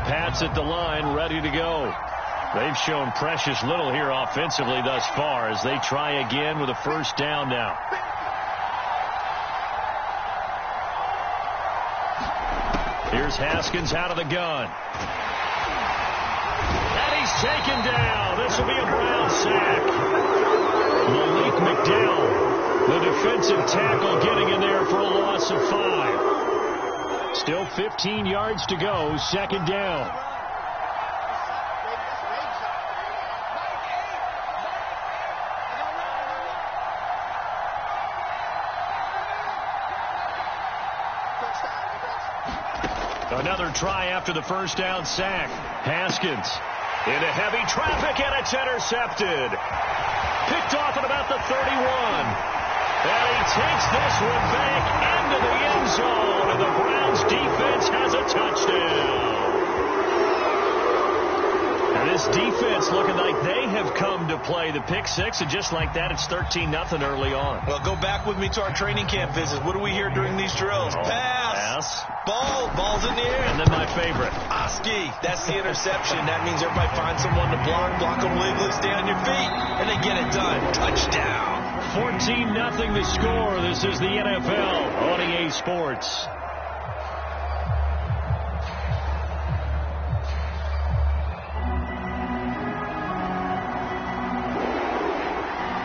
Pats at the line, ready to go. They've shown precious little here offensively thus far as they try again with a first down now. Here's Haskins out of the gun. And he's taken down. This will be a Brown sack. Malik McDowell, the defensive tackle, getting in there for a loss of 5. Still 15 yards to go, second down. Another try after the first down sack. Haskins into heavy traffic, and it's intercepted. Picked off at about the 31. And he takes this one back into the end zone, and the Browns defense has a touchdown. And this defense looking like they have come to play. The pick six, and just like that, it's 13-0 early on. Well, go back with me to our training camp visits. What do we hear during these drills? Pass. Ball's in the air. And then my favorite. Oski. That's the interception. That means everybody finds someone to block them legally, stay on your feet, and they get it done. Touchdown. 14-0 the score. This is the NFL on EA Sports.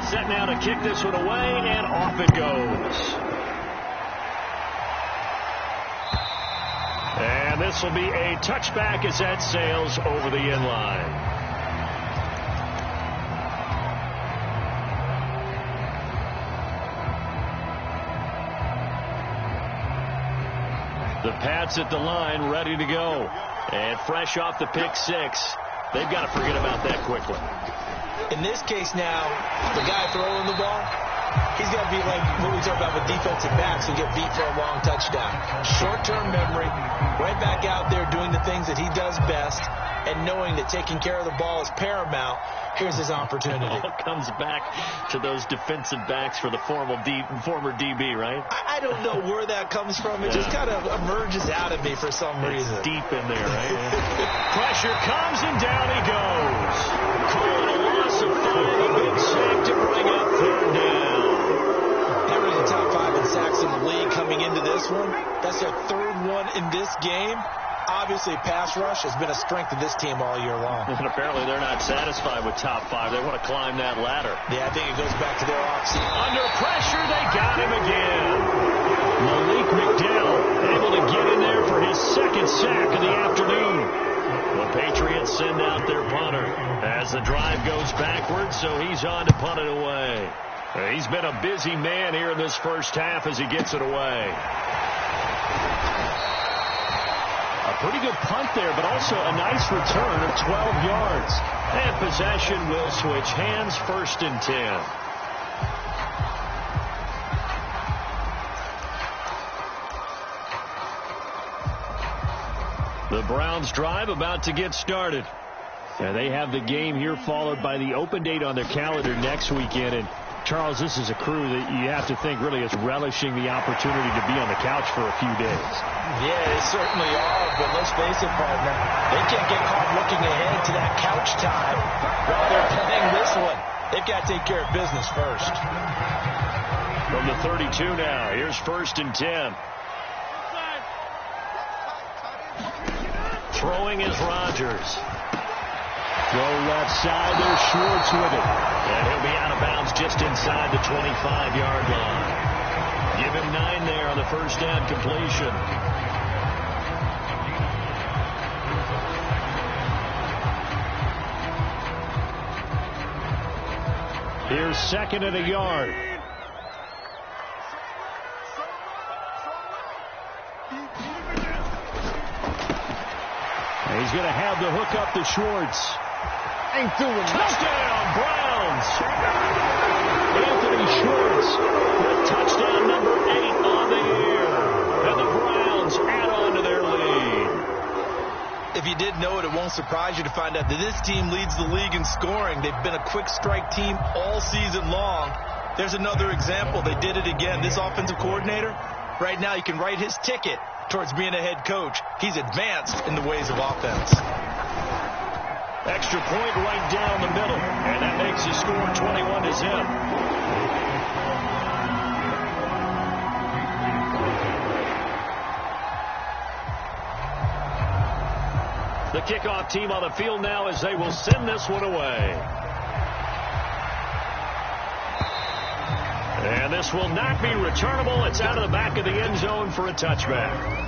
Set now to kick this one away, and off it goes. And this will be a touchback as that sails over the end line. The Pats at the line, ready to go. And fresh off the pick six. They've got to forget about that quickly. In this case now, the guy throwing the ball, he's got to be like what we talk about with defensive backs who get beat for a long touchdown. Short-term memory, right back out there doing the things that he does best, and knowing that taking care of the ball is paramount. Here's his opportunity. It all comes back to those defensive backs for the former DB, right? I don't know where that comes from. It just kind of emerges out of me for some reason. It's deep in there, right? Pressure comes, and down he goes. Calling a loss of 5, a big sack to bring up third down. They were in the top 5 in sacks in the league coming into this one. That's their third one in this game. Obviously, pass rush has been a strength of this team all year long. And apparently they're not satisfied with top 5. They want to climb that ladder. Yeah, I think it goes back to their offseason. Under pressure, they got him again. Malik McDowell able to get in there for his second sack of the afternoon. The Patriots send out their punter as the drive goes backwards, so he's on to punt it away. He's been a busy man here in this first half as he gets it away. A pretty good punt there, but also a nice return of 12 yards. And possession will switch hands, 1st and 10. The Browns drive about to get started. And they have the game here followed by the open date on their calendar next weekend. And Charles, this is a crew that you have to think really is relishing the opportunity to be on the couch for a few days. Yeah, they certainly are, but let's face it, partner, they can't get caught looking ahead to that couch time while they're playing this one. They've got to take care of business first. From the 32 now, here's 1st and 10. Throwing is Rodgers. Go left side, there's Schwartz with it. And he'll be out of bounds just inside the 25-yard line. Give him 9 there on the first down completion. Here's 2nd and a yard. He's going to have the hook up to Schwartz. Ain't doing touchdown, Browns. Anthony Schwartz with touchdown number 8 on the year. And the Browns add on to their lead. If you didn't know it, it won't surprise you to find out that this team leads the league in scoring. They've been a quick strike team all season long. There's another example. They did it again. This offensive coordinator, right now you can write his ticket towards being a head coach. He's advanced in the ways of offense. Extra point right down the middle, and that makes the score 21-0. The kickoff team on the field now as they will send this one away. And this will not be returnable. It's out of the back of the end zone for a touchback.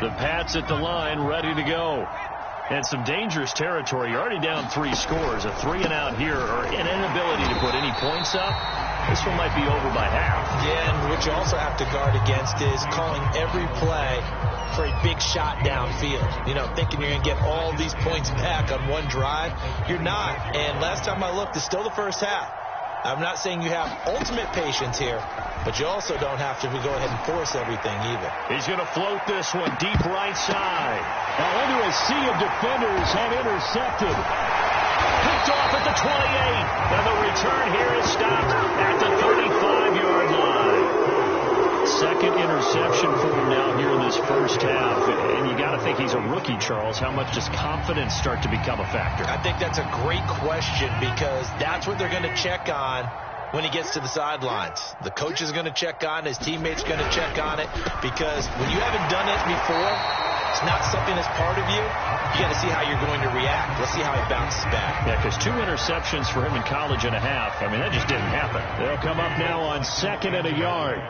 The Pats at the line, ready to go. And some dangerous territory. You're already down 3 scores. A 3-and-out here, or an inability to put any points up. This one might be over by half. Yeah, and what you also have to guard against is calling every play for a big shot downfield. You know, thinking you're going to get all these points back on one drive. You're not. And last time I looked, it's still the first half. I'm not saying you have ultimate patience here, but you also don't have to go ahead and force everything either. He's going to float this one deep right side. Now into a sea of defenders and intercepted. Picked off at the 28. And the return here is stopped at the 35-yard line. Second interception for him now here in this first half. And you got to think he's a rookie, Charles. How much does confidence start to become a factor? I think that's a great question because that's what they're going to check on when he gets to the sidelines. The coach is going to check on it. His teammates going to check on it because when you haven't done it before, it's not something that's part of you. You got to see how you're going to react. Let's see how he bounces back. Yeah, because 2 interceptions for him in college and a half. I mean, that just didn't happen. They'll come up now on 2nd and a yard.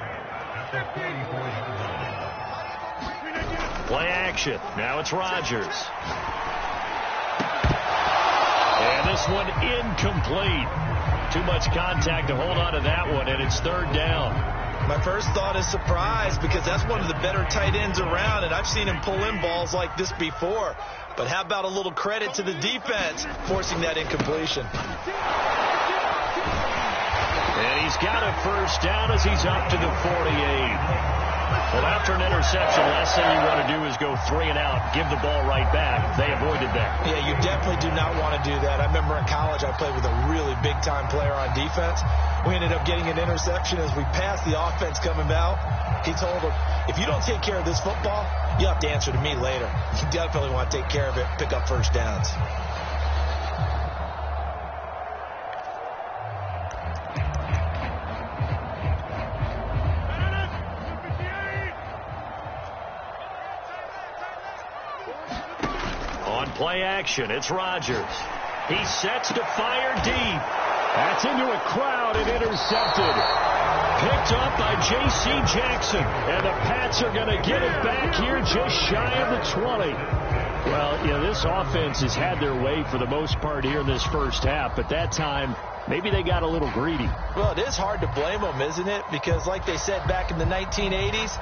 Play action. Now it's Rodgers. And this one incomplete. Too much contact to hold on to that one, and it's 3rd down. My first thought is surprise because that's one of the better tight ends around, and I've seen him pull in balls like this before. But how about a little credit to the defense forcing that incompletion? And he's got a first down as he's up to the 48. Well, after an interception, last thing you want to do is go 3 and out, give the ball right back. They avoided that. Yeah, you definitely do not want to do that. I remember in college I played with a really big-time player on defense. We ended up getting an interception as we passed the offense coming out. He told him, if you don't take care of this football, you'll have to answer to me later. You definitely want to take care of it, pick up first downs. Play action. It's Rodgers. He sets to fire deep. That's into a crowd and intercepted. Picked up by J.C. Jackson. And the Pats are going to get it back here just shy of the 20. Well, you know, this offense has had their way for the most part here in this first half. But that time, maybe they got a little greedy. Well, it is hard to blame them, isn't it? Because like they said back in the 1980s,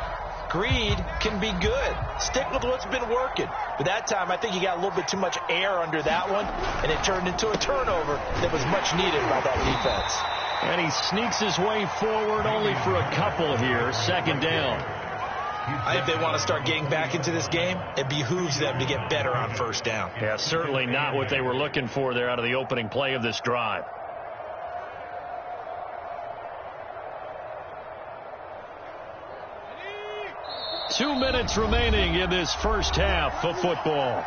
greed can be good. Stick with what's been working. But that time, I think he got a little bit too much air under that one, and it turned into a turnover that was much needed by that defense. And he sneaks his way forward only for a couple here. 2nd down. If they want to start getting back into this game, it behooves them to get better on 1st down. Yeah, certainly not what they were looking for there out of the opening play of this drive. Two minutes remaining in this first half of football.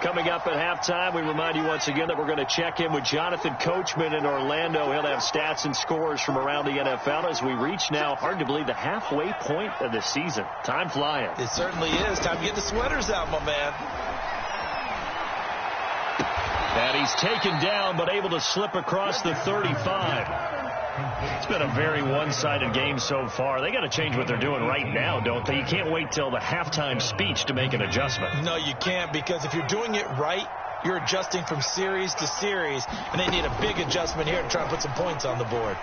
Coming up at halftime, we remind you once again that we're going to check in with Jonathan Coachman in Orlando. He'll have stats and scores from around the NFL as we reach now, hard to believe, the halfway point of the season. Time flying. It certainly is. Time to get the sweaters out, my man. And he's taken down, but able to slip across the 35. It's been a very one-sided game so far. They got to change what they're doing right now, don't they? You can't wait till the halftime speech to make an adjustment. No, you can't, because if you're doing it right, you're adjusting from series to series, and they need a big adjustment here to try and put some points on the board.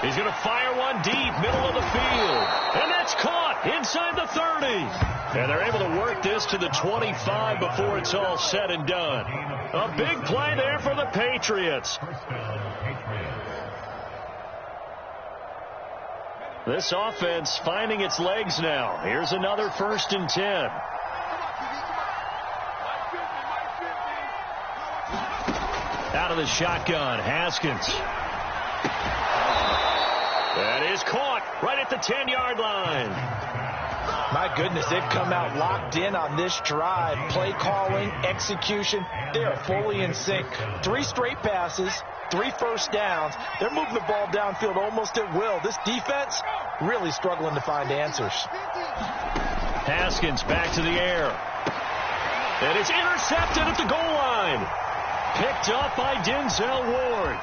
He's going to fire one deep, middle of the field. And that's caught inside the 30. And they're able to work this to the 25 before it's all said and done. A big play there for the Patriots. This offense finding its legs now. Here's another 1st and 10. Out of the shotgun, Haskins. That is caught right at the 10-yard line. My goodness, they've come out locked in on this drive. Play calling, execution, they are fully in sync. 3 straight passes, 3 first downs. They're moving the ball downfield almost at will. This defense really struggling to find answers. Haskins back to the air. And it's intercepted at the goal line. Picked up by Denzel Ward.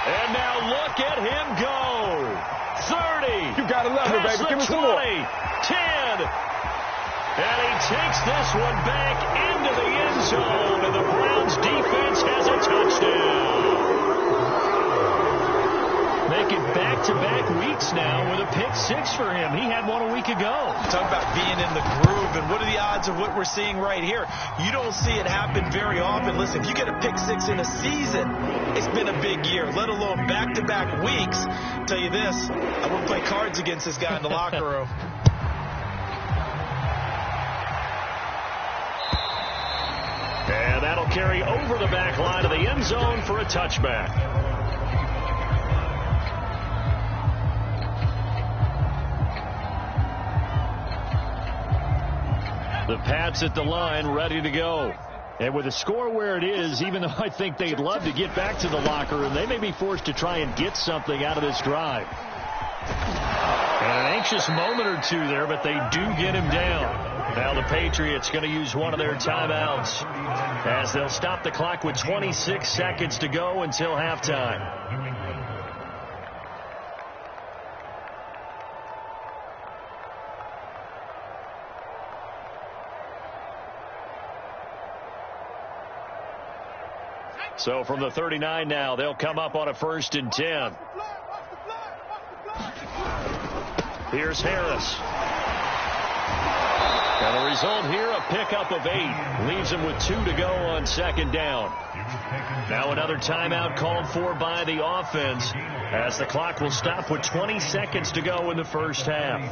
And now look at him go. 30. You got to love it, baby. Give me 20, some more. 10. And he takes this one back into the end zone. And the Browns defense has a touchdown. Making back-to-back weeks now with a pick 6 for him. He had one a week ago. Talk about being in the groove, and what are the odds of what we're seeing right here? You don't see it happen very often. Listen, if you get a pick 6 in a season, it's been a big year, let alone back-to-back weeks. I'll tell you this, I wouldn't play cards against this guy in the locker room. And that'll carry over the back line of the end zone for a touchback. The Pats at the line, ready to go. And with the score where it is, even though I think they'd love to get back to the locker room, they may be forced to try and get something out of this drive. And an anxious moment or two there, but they do get him down. Now the Patriots going to use one of their timeouts as they'll stop the clock with 26 seconds to go until halftime. So from the 39 now, they'll come up on a 1st and 10. Here's Harris. And the result here, a pickup of 8. Leaves him with 2 to go on 2nd down. Now another timeout called for by the offense as the clock will stop with 20 seconds to go in the first half.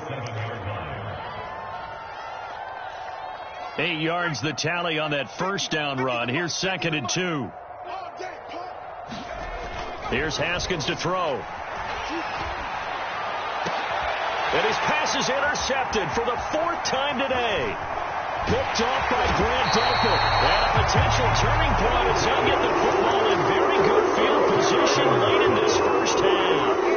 8 yards the tally on that 1st down run. Here's 2nd and 2. Here's Haskins to throw. And his pass is intercepted for the 4th time today. Picked off by Grant Delpit. And a potential turning point as he'll get the football in very good field position late in this first half.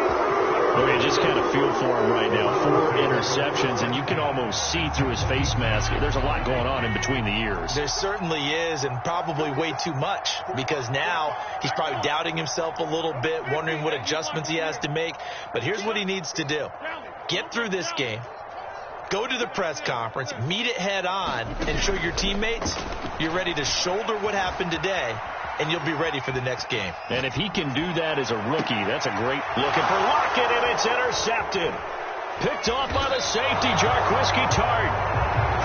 Okay, just kind of feel for him right now. 4 interceptions, and you can almost see through his face mask. There's a lot going on in between the ears. There certainly is, and probably way too much, because now he's probably doubting himself a little bit, wondering what adjustments he has to make. But here's what he needs to do. Get through this game, go to the press conference, meet it head on, and show your teammates you're ready to shoulder what happened today, and you'll be ready for the next game. And if he can do that as a rookie, that's a great looking for Lockett, and it's intercepted. Picked off by the safety, Jarquiski Tart.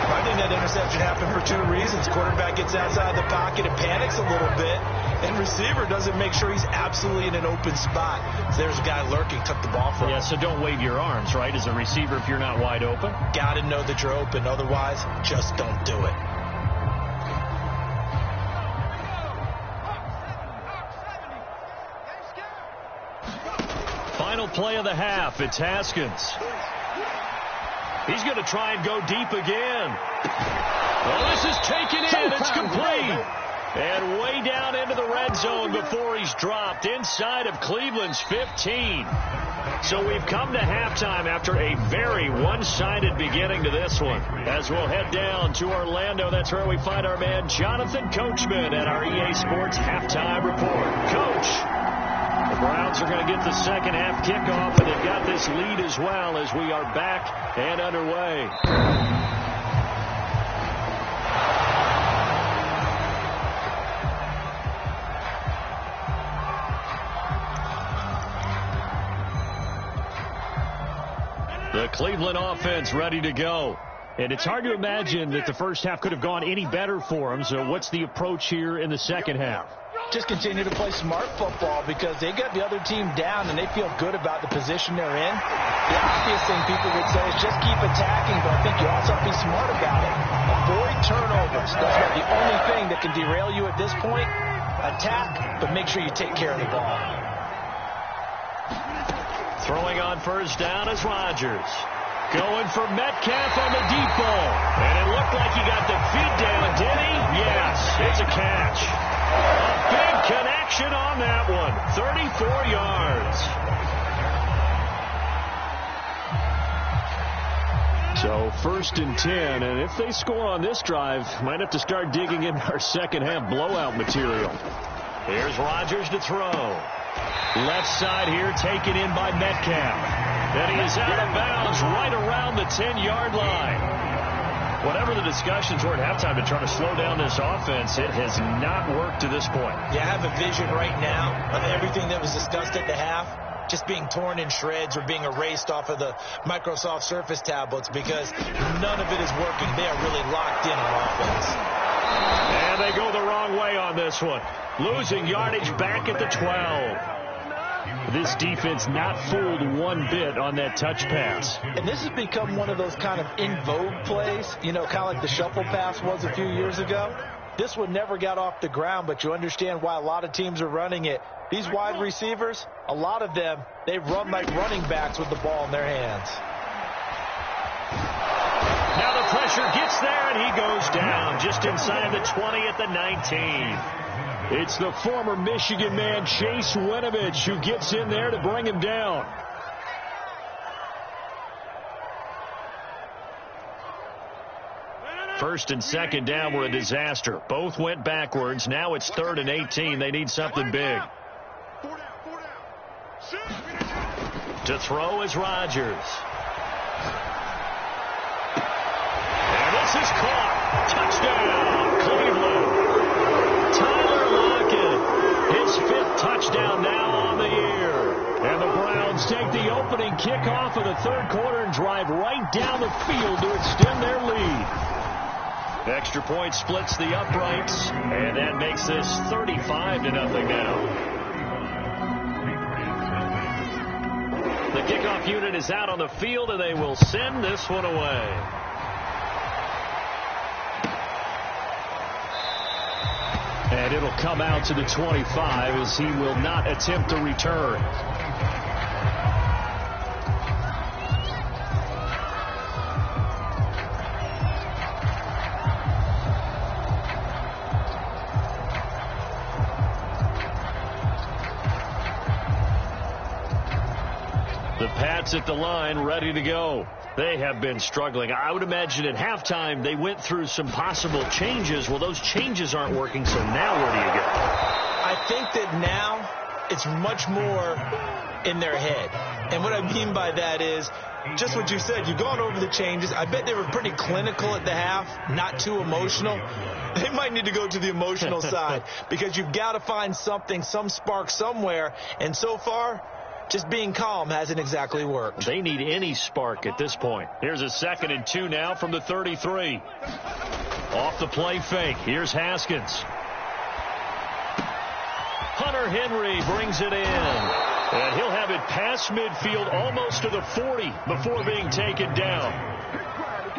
I think that interception happened for 2 reasons. Quarterback gets outside the pocket and panics a little bit, and receiver doesn't make sure he's absolutely in an open spot. So there's a guy lurking, took the ball from him. Yeah, so don't wave your arms, right, as a receiver if you're not wide open. Got to know that you're open. Otherwise, just don't do it. Final play of the half. It's Haskins. He's going to try and go deep again. Well, this is taken in. It's complete. And way down into the red zone before he's dropped inside of Cleveland's 15. So we've come to halftime after a very one-sided beginning to this one. As we'll head down to Orlando, that's where we find our man Jonathan Coachman at our EA Sports Halftime Report. Coach, the Browns are going to get the second half kickoff, and they've got this lead as well as we are back and underway. The Cleveland offense ready to go. And it's hard to imagine that the first half could have gone any better for them. So what's the approach here in the second half? Just continue to play smart football because they got the other team down and they feel good about the position they're in. The obvious thing people would say is just keep attacking, but I think you also have to be smart about it. Avoid turnovers. That's about the only thing that can derail you at this point. Attack, but make sure you take care of the ball. Throwing on first down is Rodgers. Going for Metcalf on the deep ball. And it looked like he got the feet down, did he? Yes, it's a catch. A big connection on that one. 34 yards. So first and 10, and if they score on this drive, might have to start digging in our second half blowout material. Here's Rodgers to throw. Left side here taken in by Metcalf. And he is out of bounds right around the 10-yard line. Whatever the discussions were at halftime to try to slow down this offense, it has not worked to this point. Yeah, I have a vision right now of everything that was discussed at the half just being torn in shreds or being erased off of the Microsoft Surface tablets because none of it is working. They are really locked in on offense. And they go the wrong way on this one. Losing yardage back at the 12. This defense not fooled one bit on that touch pass. And this has become one of those kind of in vogue plays, you know, kind of like the shuffle pass was a few years ago. This one never got off the ground, but you understand why a lot of teams are running it. These wide receivers, a lot of them, they run like running backs with the ball in their hands. Now the pressure gets there, and he goes down just inside the 20 at the 19. It's the former Michigan man, Chase Winovich, who gets in there to bring him down. First and second down were a disaster. Both went backwards. Now it's 3rd and 18. They need something big. To throw is Rodgers. And this is caught. Touchdown, Cleveland. His 5th touchdown now on the year. And the Browns take the opening kickoff of the 3rd quarter and drive right down the field to extend their lead. Extra point splits the uprights, and that makes this 35-0 now. The kickoff unit is out on the field, and they will send this one away. And it'll come out to the 25 as he will not attempt to return. The Pats at the line ready to go. They have been struggling. I would imagine at halftime they went through some possible changes. Well, those changes aren't working, so now where do you go? I think that now it's much more in their head. And what I mean by that is just what you said. You've gone over the changes. I bet they were pretty clinical at the half, not too emotional. They might need to go to the emotional side because you've got to find something, some spark somewhere. And so far, just being calm hasn't exactly worked. They need any spark at this point. Here's a 2nd and 2 now from the 33. Off the play fake. Here's Haskins. Hunter Henry brings it in. And he'll have it past midfield almost to the 40 before being taken down.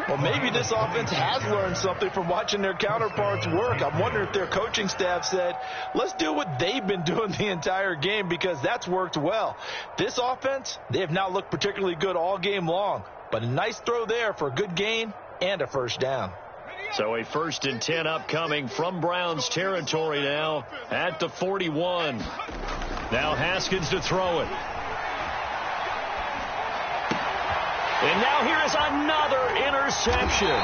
Well, maybe this offense has learned something from watching their counterparts work. I'm wondering if their coaching staff said, let's do what they've been doing the entire game because that's worked well. This offense, they have not looked particularly good all game long. But a nice throw there for a good gain and a first down. So a 1st and 10 upcoming from Browns territory now at the 41. Now Haskins to throw it. And now here is another interception.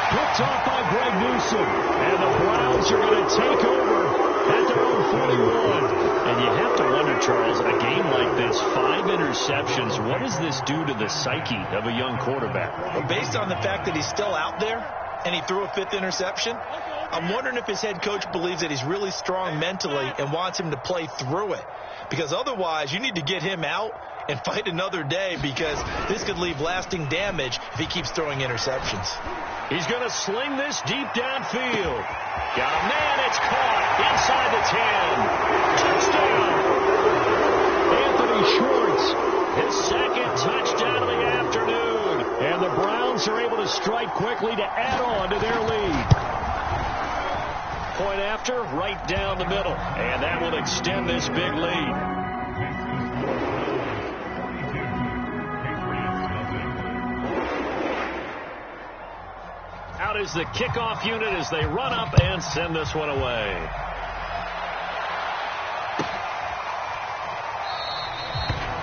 Picked off by Greg Newsom. And the Browns are going to take over at their own 41. And you have to wonder, Charles, a game like this, 5 interceptions, what does this do to the psyche of a young quarterback? Well, based on the fact that he's still out there and he threw a 5th interception, I'm wondering if his head coach believes that he's really strong mentally and wants him to play through it. Because otherwise, you need to get him out and fight another day, because this could leave lasting damage if he keeps throwing interceptions. He's going to sling this deep downfield. Got a man, it's caught inside the 10. Touchdown. Anthony Schwartz, his second touchdown of the afternoon. And the Browns are able to strike quickly to add on to their lead. Point after, right down the middle. And that will extend this big lead. Out is the kickoff unit as they run up and send this one away.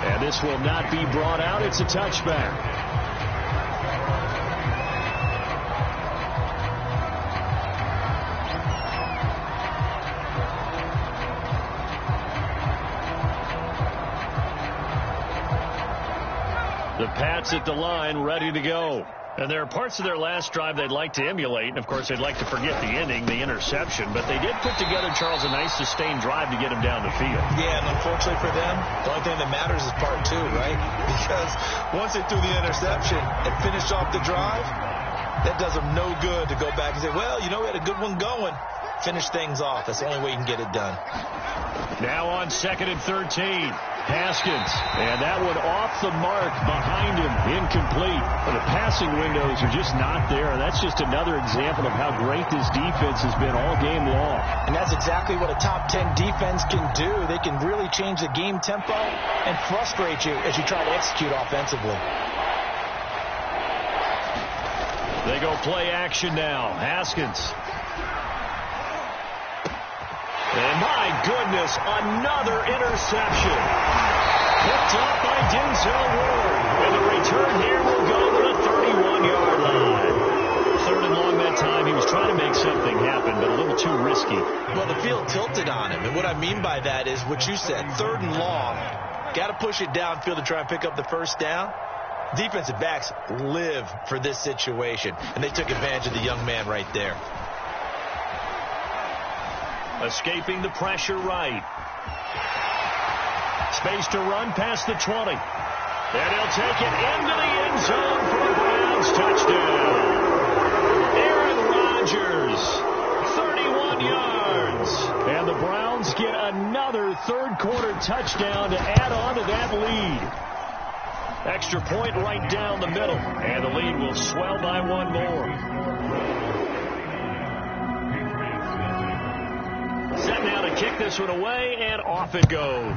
And this will not be brought out. It's a touchback. The Pats at the line, ready to go. And there are parts of their last drive they'd like to emulate. And, of course, they'd like to forget the inning, the interception. But they did put together, Charles, a nice sustained drive to get him down the field. Yeah, and unfortunately for them, the only thing that matters is part two, right? Because once they threw the interception and finished off the drive, that does them no good to go back and say, well, you know, we had a good one going. Finish things off. That's the only way you can get it done. Now on 2nd and 13. Haskins, and that one off the mark behind him, incomplete. The passing windows are just not there, and that's just another example of how great this defense has been all game long. And that's exactly what a top 10 defense can do. They can really change the game tempo and frustrate you as you try to execute offensively. They go play action now. Haskins. And my goodness, another interception. Picked up by Denzel Ward. And the return here will go to the 31-yard line. 3rd and long that time. He was trying to make something happen, but a little too risky. Well, the field tilted on him. And what I mean by that is what you said. 3rd and long. Got to push it downfield to try and pick up the first down. Defensive backs live for this situation. And they took advantage of the young man right there. Escaping the pressure right. Space to run past the 20. And he'll take it into the end zone for a Browns touchdown. Aaron Rodgers, 31 yards. And the Browns get another third-quarter touchdown to add on to that lead. Extra point right down the middle. And the lead will swell by one more. Set now to kick this one away, and off it goes.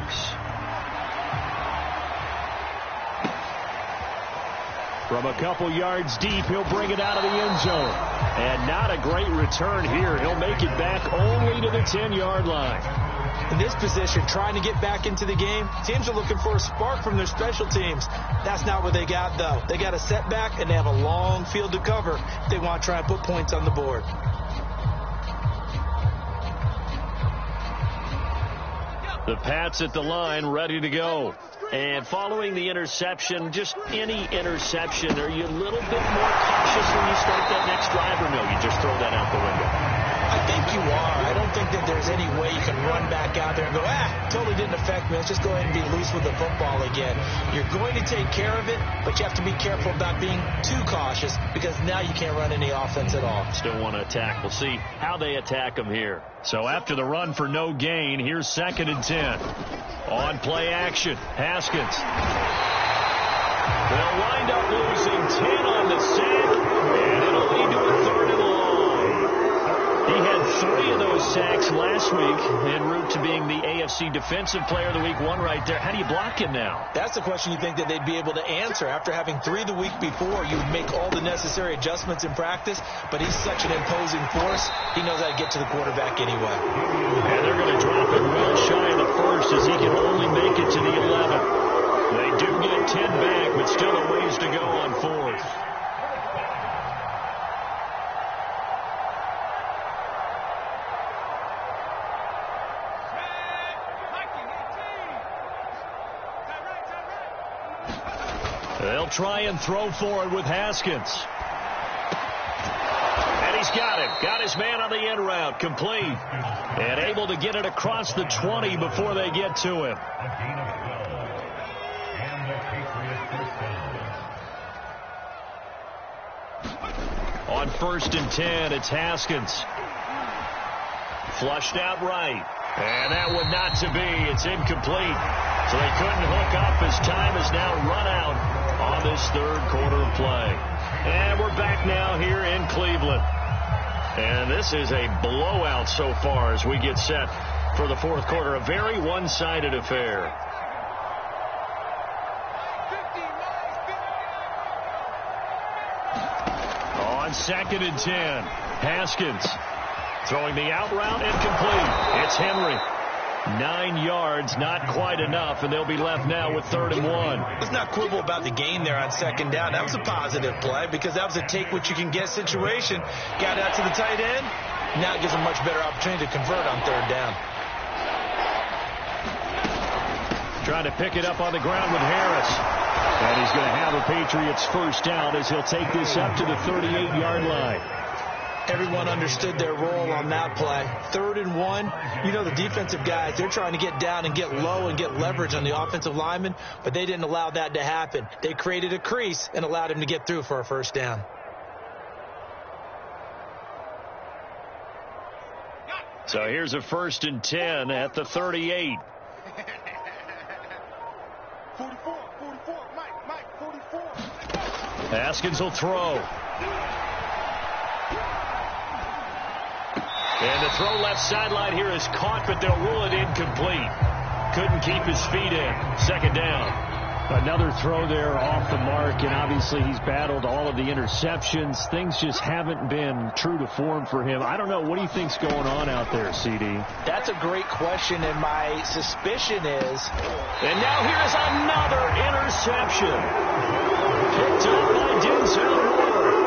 From a couple yards deep, he'll bring it out of the end zone. And not a great return here. He'll make it back only to the 10-yard line. In this position, trying to get back into the game, teams are looking for a spark from their special teams. That's not what they got, though. They got a setback, and they have a long field to cover if they want to try and put points on the board. The Pats at the line, ready to go. And following the interception, just any interception, are you a little bit more cautious when you start that next drive, or no, you just throw that out the window? I think you are. I don't think that there's any way you can run back out there and go, totally didn't affect me. Let's just go ahead and be loose with the football again. You're going to take care of it, but you have to be careful about being too cautious, because now you can't run any offense at all. Still want to attack. We'll see how they attack them here. So after the run for no gain, here's 2nd and 10. On play action, Haskins. They'll wind up losing 10 on the sack, and it'll lead to a 3rd and long. He had 3 of those sacks last week en route to being the AFC Defensive Player of the Week. One right there. How do you block him now? That's the question you think that they'd be able to answer. After having 3 the week before, you would make all the necessary adjustments in practice, but he's such an imposing force, he knows how to get to the quarterback anyway. And they're going to drop it well shy of the first, as he can only make it to the 11. They do get 10 back, but still a ways to go on 4th. They'll try and throw for it with Haskins. And he's got him. Got his man on the end route. Complete. And able to get it across the 20 before they get to him. On 1st and 10, it's Haskins. Flushed out right. And that one not to be. It's incomplete. So they couldn't hook up as time has now run out on this third quarter of play. And we're back now here in Cleveland. And this is a blowout so far as we get set for the fourth quarter. A very one-sided affair. On 2nd and 10, Haskins throwing the out route incomplete. It's Henry. 9 yards, not quite enough, and they'll be left now with 3rd and 1. Let's not quibble about the gain there on 2nd down. That was a positive play because that was a take-what-you-can-get situation. Got out to the tight end. Now it gives them a much better opportunity to convert on 3rd down. Trying to pick it up on the ground with Harris. And he's going to have a Patriots first down as he'll take this up to the 38-yard line. Everyone understood their role on that play. 3rd and 1. You know the defensive guys, they're trying to get down and get low and get leverage on the offensive lineman, but they didn't allow that to happen. They created a crease and allowed him to get through for a first down. So here's a 1st and 10 at the 38. 44, Mike, 44. Haskins will throw. And the throw left sideline here is caught, but they'll rule it incomplete. Couldn't keep his feet in. 2nd down. Another throw there off the mark, and obviously he's battled all of the interceptions. Things just haven't been true to form for him. I don't know. What do you think's going on out there, CD? That's a great question, and my suspicion is... And now here is another interception. Picked up by Denzel Ward.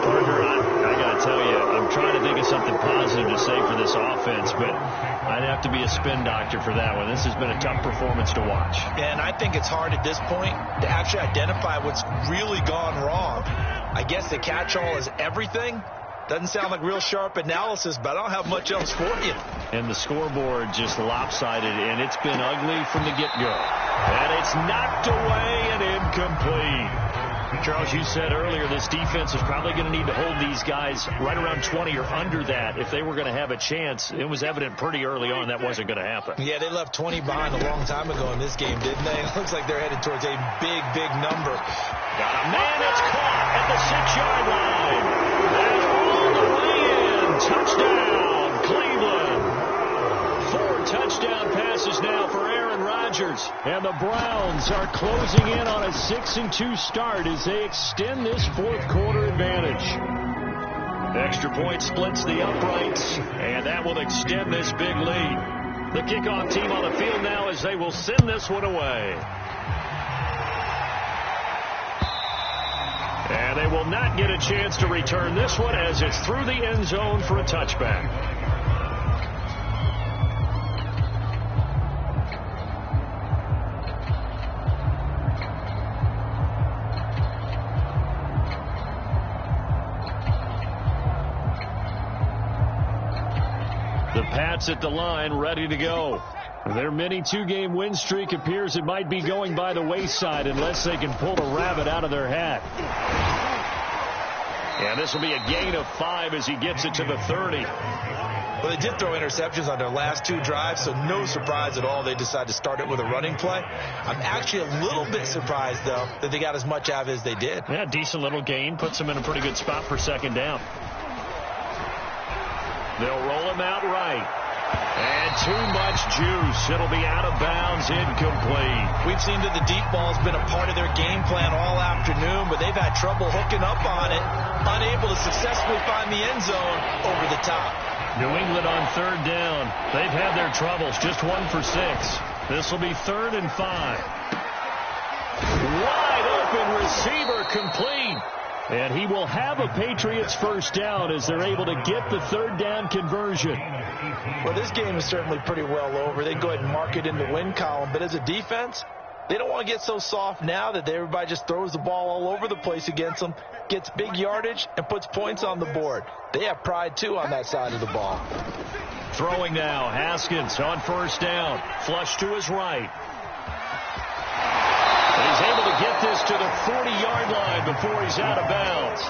Partner, I got to tell you, I'm trying to think of something positive to say for this offense, but I'd have to be a spin doctor for that one. This has been a tough performance to watch. And I think it's hard at this point to actually identify what's really gone wrong. I guess the catch-all is everything. Doesn't sound like real sharp analysis, but I don't have much else for you. And the scoreboard just lopsided, and it's been ugly from the get-go. And it's knocked away and incomplete. Charles, you said earlier this defense is probably going to need to hold these guys right around 20 or under that if they were going to have a chance. It was evident pretty early on that wasn't going to happen. Yeah, they left 20 behind a long time ago in this game, didn't they? It looks like they're headed towards a big, big number. Got a man that's caught at the 6-yard line. That's all the way in. Touchdown, Cleveland. 4 touchdown passes now for Aaron Rodgers. And the Browns are closing in on a 6-2 start as they extend this fourth quarter advantage. Extra point splits the uprights, and that will extend this big lead. The kickoff team on the field now as they will send this one away. And they will not get a chance to return this one as it's through the end zone for a touchback. The Pats at the line, ready to go. Their mini 2-game win streak appears it might be going by the wayside unless they can pull a rabbit out of their hat. And this will be a gain of 5 as he gets it to the 30. Well, they did throw interceptions on their last 2 drives, so no surprise at all they decided to start it with a running play. I'm actually a little bit surprised, though, that they got as much out of it as they did. Yeah, decent little gain. Puts them in a pretty good spot for 2nd down. They'll roll him out right. And too much juice. It'll be out of bounds, incomplete. We've seen that the deep ball's been a part of their game plan all afternoon, but they've had trouble hooking up on it, unable to successfully find the end zone over the top. New England on 3rd down. They've had their troubles, just 1 for 6. This will be 3rd and 5. Wide open receiver complete. And he will have a Patriots first down as they're able to get the 3rd down conversion. Well, this game is certainly pretty well over. They can go ahead and mark it in the win column. But as a defense, they don't want to get so soft now that everybody just throws the ball all over the place against them, gets big yardage, and puts points on the board. They have pride, too, on that side of the ball. Throwing now, Haskins on 1st down. Flush to his right. And he's able to get this to the 40-yard line before he's out of bounds.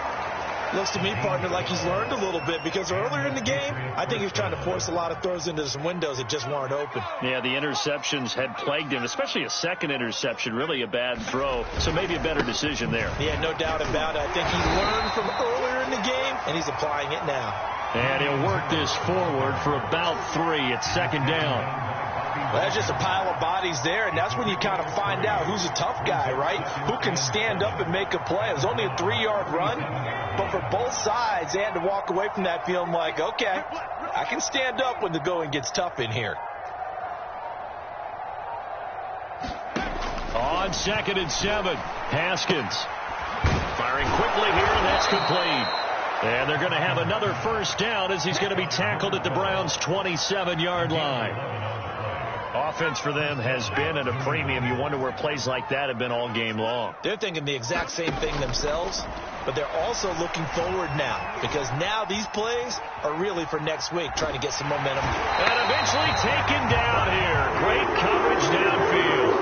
Looks to me, partner, like he's learned a little bit, because earlier in the game, I think he was trying to force a lot of throws into some windows that just weren't open. Yeah, the interceptions had plagued him, especially a second interception, really a bad throw. So maybe a better decision there. Yeah, no doubt about it. I think he learned from earlier in the game, and he's applying it now. And he'll work this forward for about 3. It's second down. Well, that's just a pile of bodies there, and that's when you kind of find out who's a tough guy, right? Who can stand up and make a play. It was only a 3-yard run, but for both sides, they had to walk away from that feeling like, okay, I can stand up when the going gets tough in here. On 2nd and 7, Haskins firing quickly here, and that's complete. And they're going to have another first down as he's going to be tackled at the Browns' 27-yard line. Offense for them has been at a premium. You wonder where plays like that have been all game long. They're thinking the exact same thing themselves, but they're also looking forward now, because now these plays are really for next week, trying to get some momentum. And eventually taken down here. Great coverage downfield.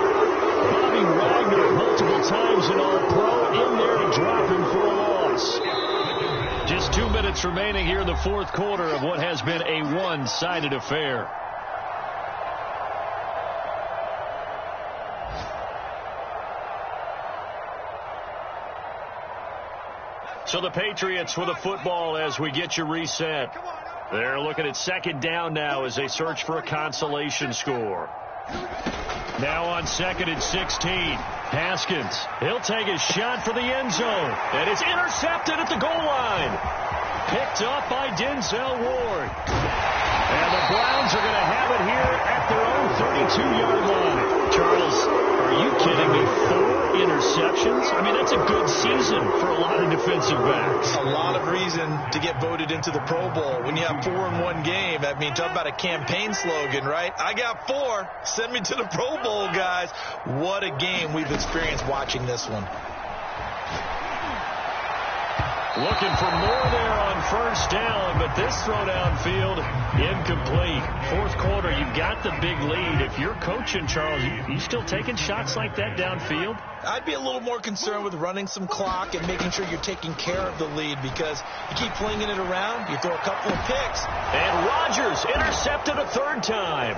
Bobby Wagner multiple times in All-Pro in there to drop him for a loss. Just 2 minutes remaining here in the fourth quarter of what has been a one-sided affair. So the Patriots with a football as we get you reset. They're looking at second down now as they search for a consolation score. Now on 2nd and 16, Haskins. He'll take a shot for the end zone. And it's intercepted at the goal line. Picked up by Denzel Ward. And the Browns are going to have it here at their own 32-yard line. Charles, are you kidding me? 4 interceptions? I mean, that's a good season for a lot of defensive backs. A lot of reason to get voted into the Pro Bowl. When you have 4 in one game, I mean, talk about a campaign slogan, right? I got 4. Send me to the Pro Bowl, guys. What a game we've experienced watching this one. Looking for more there on first down, but this throw downfield, incomplete. Fourth quarter, you've got the big lead. If you're coaching, Charles, you still taking shots like that downfield? I'd be a little more concerned with running some clock and making sure you're taking care of the lead, because you keep flinging it around, you throw a couple of picks. And Rodgers intercepted a 3rd time.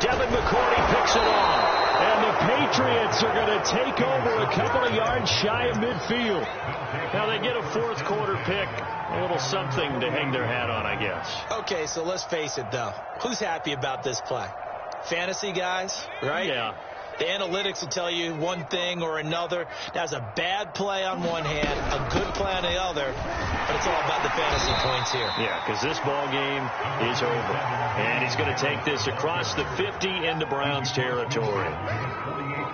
Devin McCourty picks it off. And the Patriots are going to take over a couple of yards shy of midfield. Now they get a fourth quarter pick. A little something to hang their hat on, I guess. Okay, so let's face it, though. Who's happy about this play? Fantasy guys, right? Yeah. The analytics will tell you one thing or another. That's a bad play on one hand, a good play on the other, but it's all about the fantasy points here. Yeah, because this ball game is over. And he's going to take this across the 50 into Browns territory.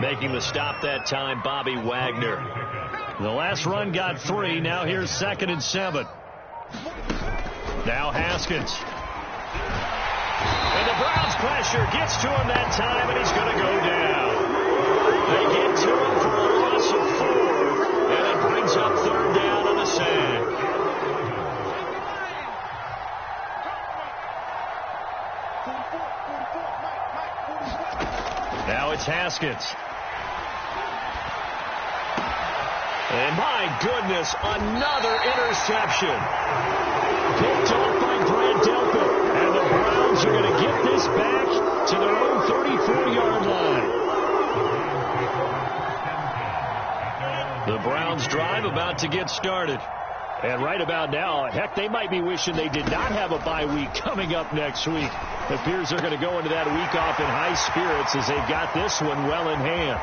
Making the stop that time, Bobby Wagner. The last run got 3. Now here's 2nd and 7. Now Haskins. And the Browns pressure gets to him that time, and he's going to go down. They get to him for a loss of 4, and it brings up 3rd down on the sack. Now it's Haskins. And my goodness, another interception. Picked off by Brad Delpit. And the Browns are going to get this back to their own 34-yard line. The Browns drive about to get started. And right about now, heck, they might be wishing they did not have a bye week coming up next week. It appears they're going to go into that week off in high spirits as they've got this one well in hand.